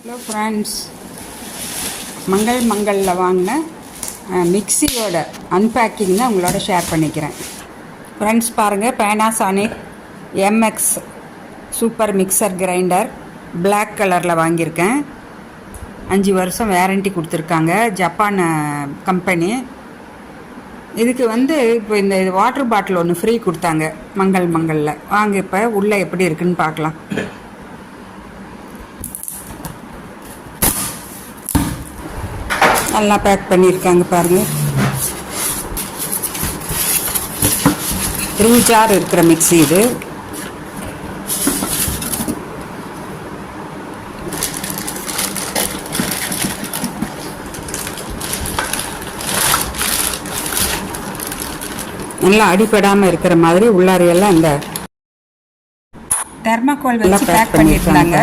Hello friends, மங்களில் வாங்கின மிக்சியோட unpacking தான் உங்களோட ஷேர் பண்ணிக்கிறேன். ஃப்ரெண்ட்ஸ் பாருங்கள், Panasonic MX super mixer grinder black கலரில் வாங்கியிருக்கேன். 5 வருஷம் வேரண்டி கொடுத்துருக்காங்க, ஜப்பான் கம்பெனி. இதுக்கு இப்போ இந்த வாட்டர் பாட்டில் ஒன்று ஃப்ரீ கொடுத்தாங்க மங்களில் வாங்க. இப்போ உள்ளே எப்படி இருக்குன்னு பார்க்கலாம். நல்லா பேக் பண்ணியிருக்காங்க பாருங்கள். 3 ஜார் இருக்கிற மிக்ஸி இது. நல்லா அடிப்படாமல் இருக்கிற மாதிரி உள்ளாரையெல்லாம் இந்த தெர்மாக்கோல் வச்சு பேக் பண்ணியிருக்காங்க.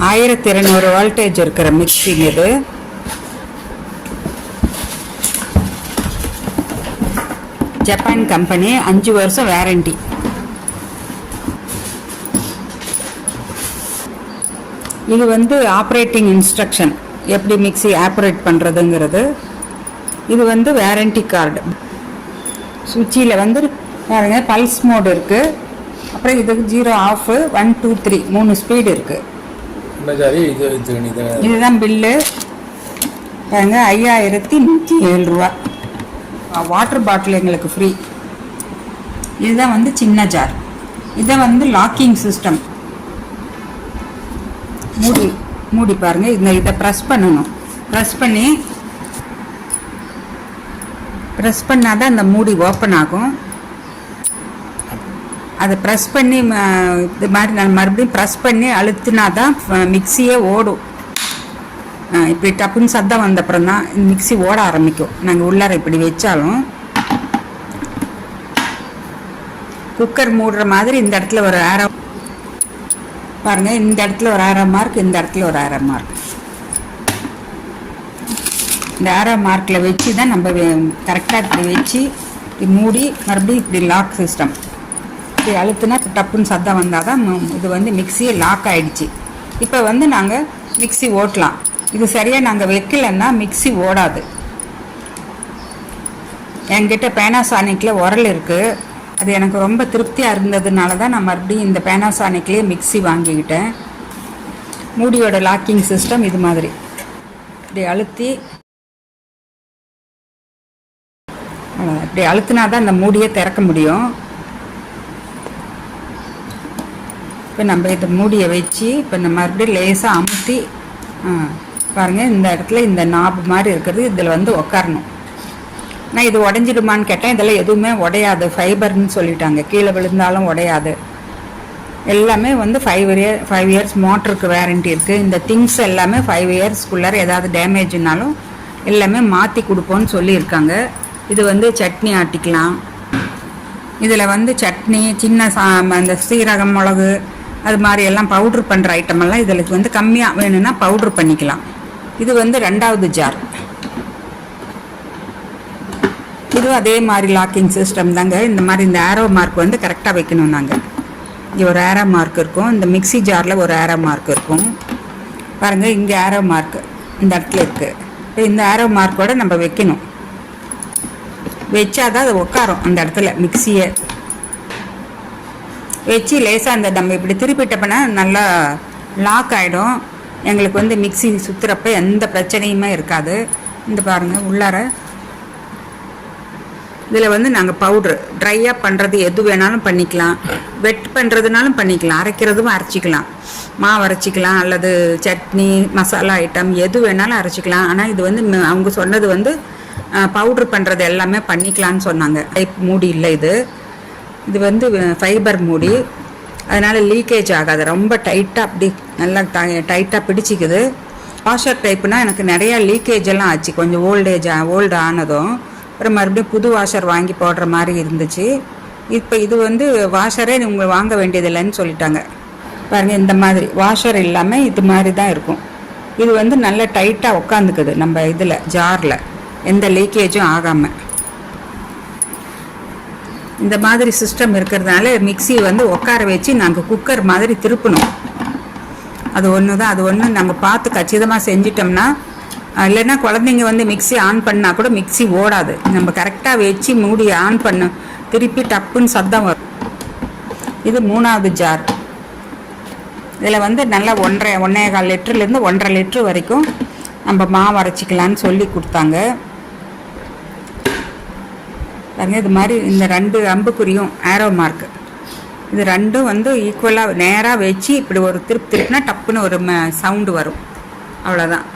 1200 வோல்டேஜ் இருக்கிற மிக்ஸி இது. ஜப்பான் கம்பெனி, 5 வருஷம் வேரண்டி. இது ஆப்ரேட்டிங் இன்ஸ்ட்ரக்ஷன், எப்படி மிக்ஸி ஆப்ரேட் பண்ணுறதுங்கிறது. இது வேரண்டி கார்டு. சுவிட்சில் பாருங்க, பல்ஸ் மோடு இருக்குது. அப்புறம் இதுக்கு 0 ஆஃப் 1 2 3 3 ஸ்பீடு இருக்குது. இதுதான் பில்லு பாருங்க, 5107 ரூபா. வாட்டர் பாட்டில் எங்களுக்கு ஃப்ரீ. இதுதான் சின்ன ஜார். இதை லாக்கிங் சிஸ்டம். மூடி பாருங்க. இதை ப்ரெஸ் பண்ணணும். ப்ரெஸ் பண்ணாதான் இந்த மூடி ஓப்பன் ஆகும். அதை ப்ரெஸ் பண்ணி இது மாதிரி நான் மறுபடியும் ப்ரெஸ் பண்ணி அழுத்தினா தான் மிக்சியே ஓடும். இப்படி டப்புன்னு சத்தம் வந்தப்புறம் தான் மிக்சி ஓட ஆரம்பிக்கும். நாங்கள் உள்ளார இப்படி வச்சாலும் குக்கர் மூடுற மாதிரி இந்த இடத்துல ஒரு ஆரோ பாருங்கள். இந்த இடத்துல ஒரு ஆரோ மார்க், இந்த இடத்துல ஒரு ஆரோ மார்க். இந்த ஆரோ மார்க்கில் வச்சு தான் நம்ம கரெக்டாக இப்படி வச்சு இப்படி மூடி மறுபடியும் இப்படி லாக் சிஸ்டம். இப்படி அழுத்துனா டப்புன்னு சத்தம் வந்தால் தான் இது மிக்சியே லாக் ஆகிடுச்சு. இப்போ நாங்கள் மிக்சி ஓட்டலாம். இது சரியாக நாங்கள் வைக்கலைன்னா மிக்சி ஓடாது. என்கிட்ட பேனாசானிக்கில் உரல் இருக்குது. அது எனக்கு ரொம்ப திருப்தியாக இருந்ததுனால தான் நான் மறுபடியும் இந்த பேனாசானிக்லேயே மிக்சி வாங்கிக்கிட்டேன். மூடியோட லாக்கிங் சிஸ்டம் இது மாதிரி. இப்படி அழுத்தினா தான் இந்த மூடியை திறக்க முடியும். இப்போ நம்ம இதை மூடியை வச்சு இப்போ இந்த மறுபடியும் லேசாக அமுத்தி பாருங்கள், இந்த இடத்துல இந்த நாபு மாதிரி இருக்கிறது இதில் உக்காரணும். நான் இது உடஞ்சிடுமான்னு கேட்டேன். இதெல்லாம் எதுவுமே உடையாது, ஃபைபர்னு சொல்லிட்டாங்க. கீழே விழுந்தாலும் உடையாது. எல்லாமே 5 இயர்ஸ் மோட்டருக்கு வேரண்டி இருக்குது. இந்த திங்ஸ் எல்லாமே 5 இயர்ஸ்க்குள்ளார ஏதாவது டேமேஜ்னாலும் எல்லாமே மாற்றி கொடுப்போன்னு சொல்லியிருக்காங்க. இது சட்னி ஆட்டிக்கலாம். இதில் சட்னி, சின்ன அந்த சீரகம், மிளகு, அது மாதிரி எல்லாம் பவுட்ரு பண்ணுற ஐட்டமெல்லாம் இதில் கம்மியாக வேணும்னா பவுட்ரு பண்ணிக்கலாம். இது 2வது ஜார். இதுவும் அதே மாதிரி லாக்கிங் சிஸ்டம் தாங்க. இந்த மாதிரி இந்த ஆரோ மார்க் கரெக்டாக வைக்கணும். நாங்கள் இங்கே ஒரு ஆரோ மார்க் இருக்கும். இந்த மிக்சி ஜாரில் ஒரு ஆரோ மார்க் இருக்கும் பாருங்கள். இங்கே ஆரோ மார்க் இந்த இடத்துல இருக்குது. இப்போ இந்த ஆரோ மார்க்கோடு நம்ம வைக்கணும். வச்சாதான் அது உட்காரும் அந்த இடத்துல. மிக்சியை வச்சு லேசாக அந்த நம்ம இப்படி திருப்பிட்டப்பனா நல்லா லாக் ஆகிடும். எங்களுக்கு மிக்சி சுற்றுறப்ப எந்த பிரச்சனையுமே இருக்காது. இந்த பாருங்கள், உள்ளார இதில் நாங்கள் பவுட்ரு ட்ரையாக பண்ணுறது எது வேணாலும் பண்ணிக்கலாம். வெட் பண்ணுறதுனாலும் பண்ணிக்கலாம். அரைக்கிறதும் அரைச்சிக்கலாம். மாவு அரைச்சிக்கலாம், அல்லது சட்னி, மசாலா ஐட்டம் எது வேணாலும் அரைச்சிக்கலாம். ஆனால் இது அவங்க சொன்னது பவுட்ரு பண்ணுறது எல்லாமே பண்ணிக்கலான்னு சொன்னாங்க. டைப் மூடி இல்லை இது. இது ஃபைபர் மூடி, அதனால் லீக்கேஜ் ஆகாது. ரொம்ப டைட்டாக அப்படி நல்லா டைட்டாக பிடிச்சிக்குது. வாஷர் டைப்புனால் எனக்கு நிறையா லீக்கேஜ் எல்லாம் ஆச்சு. கொஞ்சம் ஓல்டு ஆனதும் அப்புறம் மறுபடியும் புது வாஷர் வாங்கி போடுற மாதிரி இருந்துச்சு. இப்போ இது வாஷரே நீங்கள் வாங்க வேண்டியதில்லைன்னு சொல்லிட்டாங்க. பாருங்கள், இந்த மாதிரி வாஷர் இல்லாமல் இது மாதிரி தான் இருக்கும். இது நல்லா டைட்டாக உட்காந்துக்குது நம்ம இதில் ஜாரில், எந்த லீக்கேஜும் ஆகாமல். இந்த மாதிரி சிஸ்டம் இருக்கிறதுனால மிக்ஸி வந்து உட்கார வச்சு நாங்கள் குக்கர் மாதிரி திருப்பணும். அது ஒன்று தான். அது ஒன்று நாங்கள் பார்த்து கச்சிதமாக செஞ்சிட்டோம்னா, இல்லைன்னா குழந்தைங்க வந்து மிக்ஸி ஆன் பண்ணால் கூட மிக்ஸி ஓடாது. நம்ம கரெக்டாக வச்சு மூடி ஆன் பண்ண திருப்பி டப்புன்னு சத்தம் வரும். இது 3வது ஜார். இதில் வந்து நல்லா 1.25 லிட்டர்லேருந்து 1.5 லிட்டர் வரைக்கும் நம்ம மாவு அரைச்சிக்கலான்னு சொல்லி கொடுத்தாங்க பாருங்க. இது மாதிரி இந்த 2 அம்புக்குறியும் ஆரோ மார்க்கு, இது ரெண்டும் வந்து ஈக்குவலாக நேராக வச்சு இப்படி ஒரு திருப்பினா டப்புன்னு ஒரு சவுண்டு வரும். அவ்வளோதான்.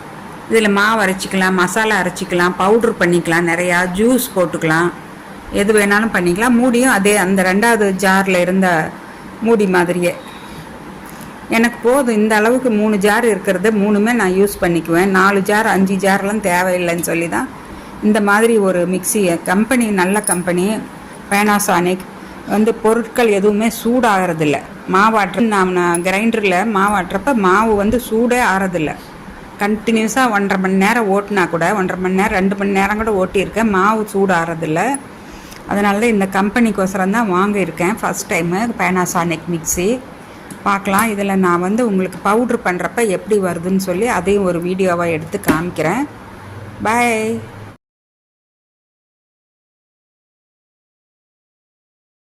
இதில் மாவு அரைச்சிக்கலாம், மசாலா அரைச்சிக்கலாம், பவுட்ரு பண்ணிக்கலாம், நிறையா ஜூஸ் போட்டுக்கலாம், எது வேணாலும் பண்ணிக்கலாம். மூடியும் அதே அந்த 2வது ஜாரில் இருந்த மூடி மாதிரியே. எனக்கு போதும் இந்த அளவுக்கு 3 ஜார் இருக்கிறது, 3மே நான் யூஸ் பண்ணிக்குவேன். 4 ஜார் 5 ஜார்லாம் தேவையில்லைன்னு சொல்லி தான் இந்த மாதிரி ஒரு மிக்ஸி. கம்பெனி நல்ல கம்பெனி பேனாசானிக். வந்து பொருட்கள் எதுவுமே சூடாகிறதில்ல. மாவாட்டுற நான் கிரைண்டரில் மாவாட்டுறப்ப மாவு வந்து சூடே ஆறதில்ல. கண்டினியூஸாக 1.5 மணி நேரம் ஓட்டினா கூட 1.5 மணி நேரம் 2 மணி நேரம் கூட ஓட்டியிருக்கேன், மாவு சூடாகிறதில்ல. அதனால தான் இந்த கம்பெனிக்கோசரம் தான் வாங்கியிருக்கேன் ஃபஸ்ட் டைமு பேனாசானிக் மிக்ஸி. பார்க்கலாம். இதில் நான் வந்து உங்களுக்கு பவுட்ரு பண்ணுறப்ப எப்படி வருதுன்னு சொல்லி அதையும் ஒரு வீடியோவாக எடுத்து காமிக்கிறேன். பாய்.